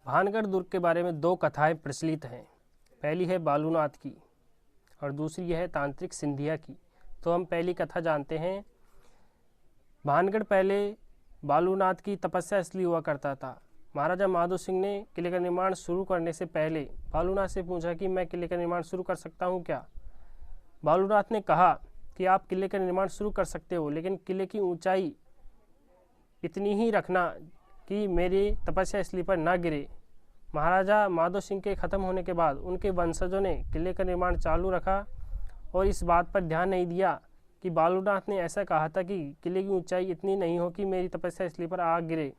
भानगढ़ दुर्ग के बारे में दो कथाएं प्रचलित हैं। पहली है बालूनाथ की और दूसरी है तांत्रिक सिंधिया की। तो हम पहली कथा जानते हैं। भानगढ़ पहले बालूनाथ की तपस्या इसलिए हुआ करता था। महाराजा माधो सिंह ने किले का निर्माण शुरू करने से पहले बालूनाथ से पूछा कि मैं किले का निर्माण शुरू कर सकता हूँ क्या। बालूनाथ ने कहा कि आप किले का निर्माण शुरू कर सकते हो, लेकिन किले की ऊंचाई इतनी ही रखना कि मेरी तपस्या स्थली पर न गिरे। महाराजा माधो सिंह के ख़त्म होने के बाद उनके वंशजों ने किले का निर्माण चालू रखा और इस बात पर ध्यान नहीं दिया कि बालूनाथ ने ऐसा कहा था कि किले की ऊंचाई इतनी नहीं हो कि मेरी तपस्या स्थली पर आग गिरे,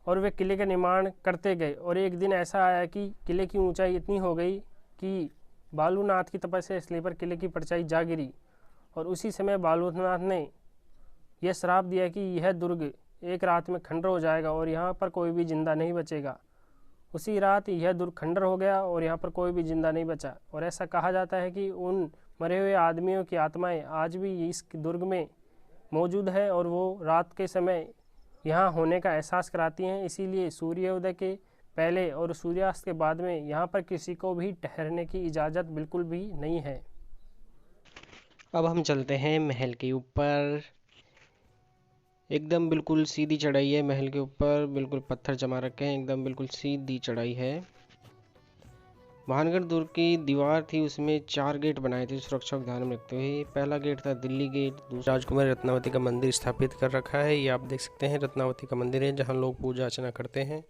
और वे किले का निर्माण करते गए। और एक दिन ऐसा आया कि किले की ऊंचाई इतनी हो गई कि बालूनाथ की तपस्या स्थली पर किले की परछाई जा गिरी, और उसी समय बालूनाथ ने यह श्राप दिया कि यह दुर्ग एक रात में खंडर हो जाएगा और यहाँ पर कोई भी जिंदा नहीं बचेगा। उसी रात यह दुर्ग खंडर हो गया और यहाँ पर कोई भी जिंदा नहीं बचा। और ऐसा कहा जाता है कि उन मरे हुए आदमियों की आत्माएं आज भी इस दुर्ग में मौजूद है और वो रात के समय यहाँ होने का एहसास कराती हैं। इसीलिए सूर्योदय के पहले और सूर्यास्त के बाद में यहाँ पर किसी को भी ठहरने की इजाज़त बिल्कुल भी नहीं है। अब हम चलते हैं महल के ऊपर। एकदम बिल्कुल सीधी चढ़ाई है महल के ऊपर, बिल्कुल पत्थर जमा रखे हैं, एकदम बिल्कुल सीधी चढ़ाई है। भानगढ़ दुर्ग की दीवार थी, उसमें 4 गेट बनाए थे सुरक्षा को ध्यान में रखते हुए। पहला गेट था दिल्ली गेट। दूसरा राजकुमारी रत्नावती का मंदिर स्थापित कर रखा है, ये आप देख सकते हैं रत्नावती का मंदिर है जहाँ लोग पूजा अर्चना करते हैं।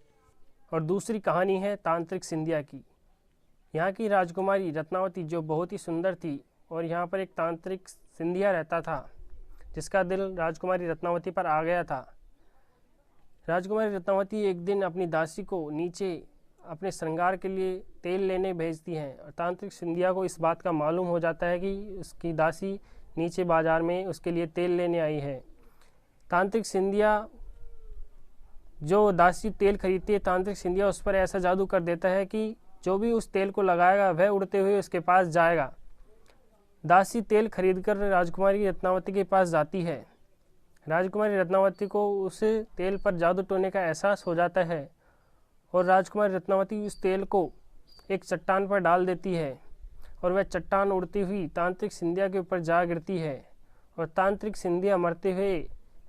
और दूसरी कहानी है तांत्रिक सिंधिया की। यहाँ की राजकुमारी रत्नावती जो बहुत ही सुंदर थी, और यहाँ पर एक तांत्रिक सिंधिया रहता था जिसका दिल राजकुमारी रत्नावती पर आ गया था। राजकुमारी रत्नावती एक दिन अपनी दासी को नीचे अपने श्रृंगार के लिए तेल लेने भेजती हैं, और तांत्रिक सिंधिया को इस बात का मालूम हो जाता है कि उसकी दासी नीचे बाजार में उसके लिए तेल लेने आई है। तांत्रिक सिंधिया जो दासी तेल खरीदती है, तांत्रिक सिंधिया उस पर ऐसा जादू कर देता है कि जो भी उस तेल को लगाएगा वह उड़ते हुए उसके पास जाएगा। दासी तेल खरीदकर राजकुमारी रत्नावती के पास जाती है। राजकुमारी रत्नावती को उस तेल पर जादू टोने का एहसास हो जाता है, और राजकुमारी रत्नावती उस तेल को एक चट्टान पर डाल देती है, और वह चट्टान उड़ती हुई तांत्रिक सिंधिया के ऊपर जा गिरती है। और तांत्रिक सिंधिया मरते हुए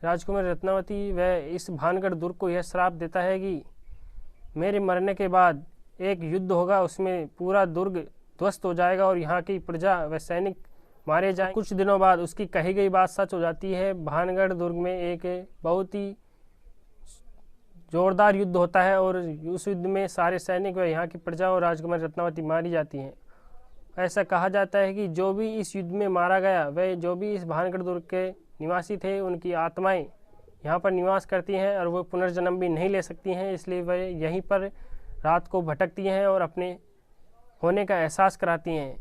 राजकुमारी रत्नावती वह इस भानगढ़ दुर्ग को यह श्राप देता है कि मेरे मरने के बाद एक युद्ध होगा, उसमें पूरा दुर्ग ध्वस्त हो जाएगा और यहाँ की प्रजा व सैनिक मारे जाएं। कुछ दिनों बाद उसकी कही गई बात सच हो जाती है। भानगढ़ दुर्ग में एक बहुत ही जोरदार युद्ध होता है, और उस युद्ध में सारे सैनिक व यहाँ की प्रजा और राजकुमारी रत्नावती मारी जाती हैं। ऐसा कहा जाता है कि जो भी इस युद्ध में मारा गया, वह जो भी इस भानगढ़ दुर्ग के निवासी थे, उनकी आत्माएं यहाँ पर निवास करती हैं और वो पुनर्जन्म भी नहीं ले सकती हैं। इसलिए वह यहीं पर रात को भटकती हैं और अपने होने का एहसास कराती हैं।